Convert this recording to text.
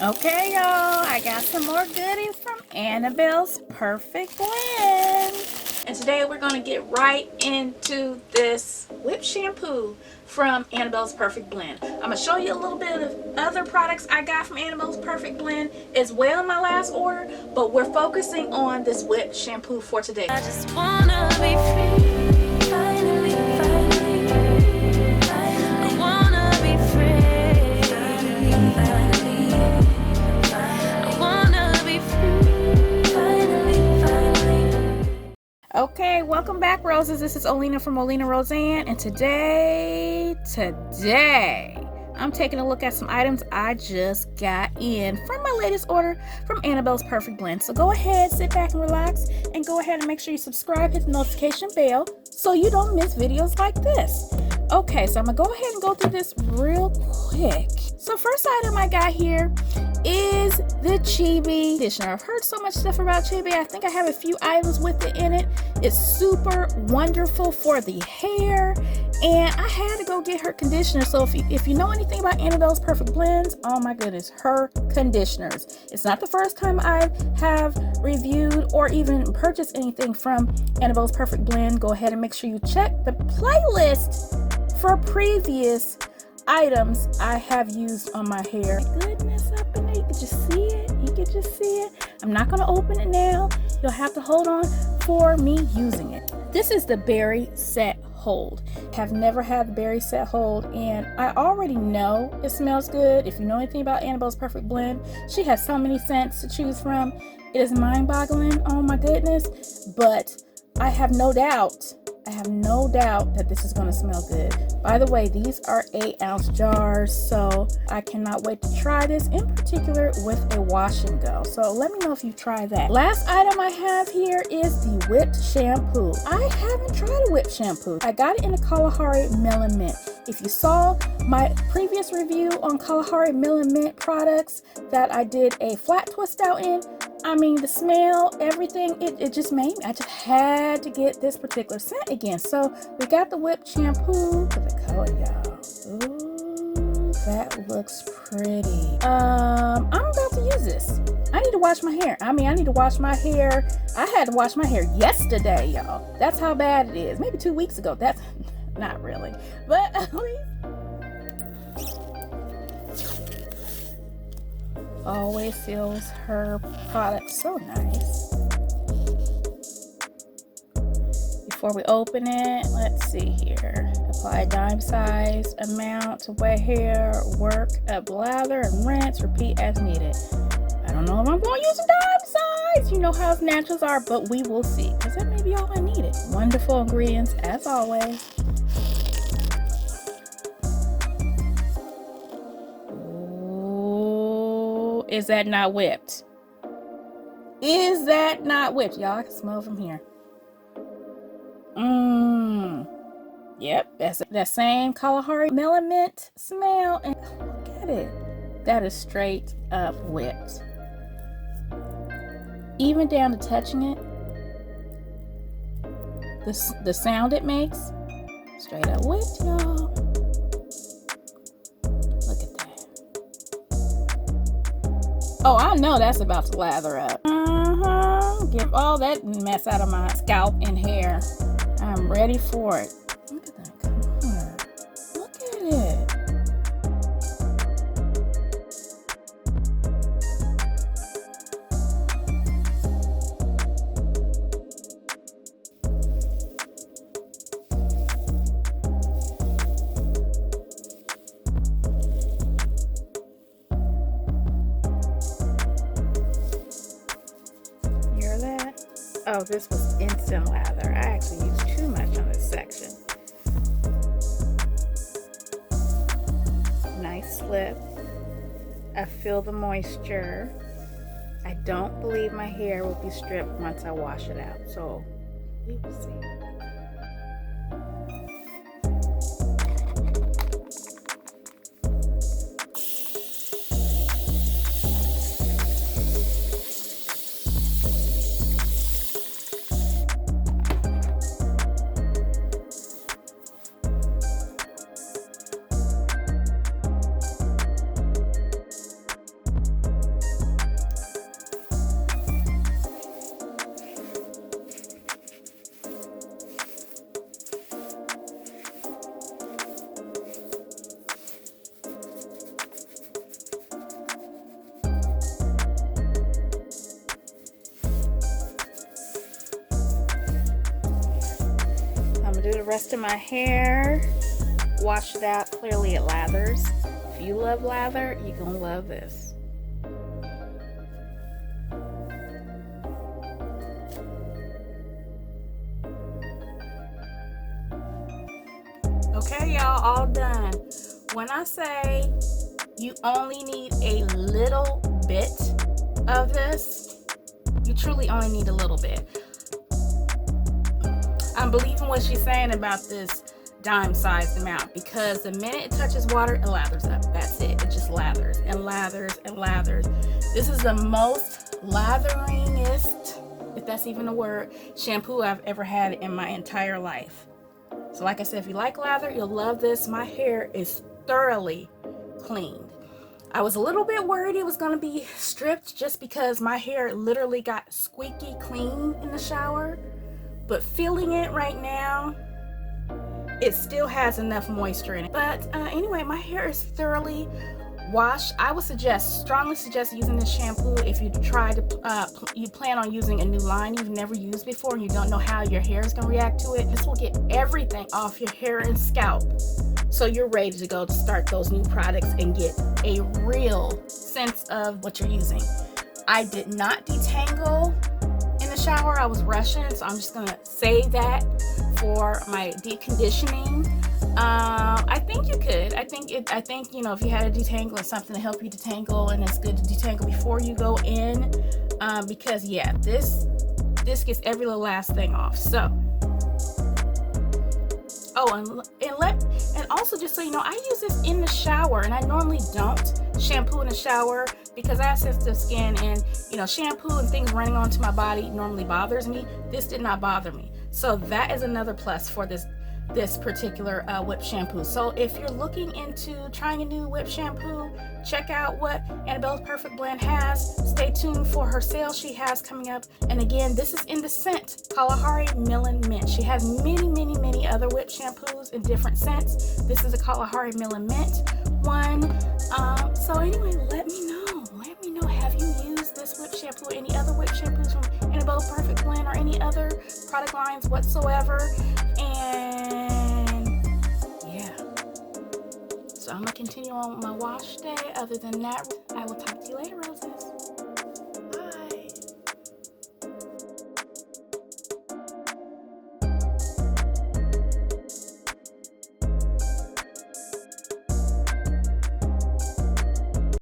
Okay, y'all, I got some more goodies from Annabelle's Perfect Blend. And today we're going to get right into this whip shampoo from Annabelle's Perfect Blend. I'm going to show you a little bit of other products I got from Annabelle's Perfect Blend as well in my last order, but we're focusing on this whip shampoo for today. I just want to be free, finally, finally. I want to be free, finally, finally. Okay, welcome back, Roses. This is Olina from Olina Roseanne, and today, I'm taking a look at some items I just got in from my latest order from Annabelle's Perfect Blend. So go ahead, sit back and relax, and go ahead and make sure you subscribe, hit the notification bell, so you don't miss videos like this. Okay, so I'm gonna go ahead and go through this real quick. So first item I got here is the Chibi conditioner. I've heard so much stuff about Chibi. I think I have a few items with it in it. It's super wonderful for the hair, and I had to go get her conditioner. So if you know anything about Annabelle's Perfect Blends, oh my goodness, her conditioners. It's not the first time I have reviewed or even purchased anything from Annabelle's Perfect Blend. Go ahead and make sure you check the playlist for previous items I have used on my hair. Goodness, up in there, you can just see it. You can just see it. I'm not going to open it now. You'll have to hold on for me using it. This is the Berry Set Hold. Have never had the Berry Set Hold, and I already know it smells good. If you know anything about Annabelle's Perfect Blend, she has so many scents to choose from. It is mind-boggling. Oh my goodness. But I have no doubt that this is going to smell good. By the way, these are 8-ounce jars, so I cannot wait to try this, in particular with a wash and go. So let me know if you try that. Last item I have here is the whipped shampoo. I haven't tried a whipped shampoo. I got it in the Kalahari Melon Mint. If you saw my previous review on Kalahari Melon Mint products that I did a flat twist out in, I mean, the smell, everything, it just made me. I just had to get this particular scent again. So we got the whipped shampoo. Look at the color, y'all. Ooh, that looks pretty. I'm about to use this. I need to wash my hair. I need to wash my hair. I had to wash my hair yesterday, y'all. That's how bad it is. Maybe 2 weeks ago. That's not really, but at least. Always seals her product so nice. Before we open it, let's see here. Apply a dime size amount to wet hair, work a blather and rinse, repeat as needed. I don't know if I'm going to use a dime size. You know how naturals are, but we will see, because that may be all I needed. Wonderful ingredients as always. Is that not whipped? Is that not whipped? Y'all, I can smell from here. Yep, that's that same Kalahari Melon Mint smell. And look at it. That is straight up whipped. Even down to touching it. The sound it makes. Straight up whipped, y'all. Look at that. Oh, I know that's about to lather up. Get all that mess out of my scalp and hair. I'm ready for it. Look at that. Come on. Look at it. Oh, this was instant lather. I actually used too much on this section. Nice slip. I feel the moisture. I don't believe my hair will be stripped once I wash it out. So we will see. rest of my hair, wash it out. Clearly it lathers. If you love lather, you're gonna love this. Okay, y'all, all done. When I say you only need a little bit of this, you truly only need a little bit. I'm believing what she's saying about this dime-sized amount, because the minute it touches water, it lathers up. That's it. It just lathers and lathers and lathers. This is the most latheringest, if that's even a word, shampoo I've ever had in my entire life. So like I said, if you like lather, you'll love this. My hair is thoroughly cleaned. I was a little bit worried it was going to be stripped just because my hair literally got squeaky clean in the shower. But feeling it right now, it still has enough moisture in it. But anyway, my hair is thoroughly washed. I would strongly suggest using this shampoo if you you plan on using a new line you've never used before and you don't know how your hair is going to react to it. This will get everything off your hair and scalp, so you're ready to go to start those new products and get a real sense of what you're using. I did not detangle in the shower. I was rushing, so I'm just gonna save that for my deep conditioning. I think you could. I think you know, if you had a detangler, something to help you detangle, and it's good to detangle before you go in, because yeah, this gets every little last thing off. So, oh, and also, just so you know, I use this in the shower, and I normally don't shampoo in the shower because I have sensitive skin, and you know, shampoo and things running onto my body normally bothers me. This did not bother me, so that is another plus for this particular whip shampoo. So if you're looking into trying a new whip shampoo, check out what Annabella's Perfect Blend has. Stay tuned for her sale she has coming up. And again, this is in the scent Kalahari Melon Mint. She has many other whip shampoos in different scents. This is a Kalahari Melon Mint one. So anyway, let me know. Have you used this whip shampoo, any other whip shampoos from Annabella's Perfect Blend, or any other product lines whatsoever? And yeah, so I'm gonna continue on my wash day. Other than that, I will talk to you later.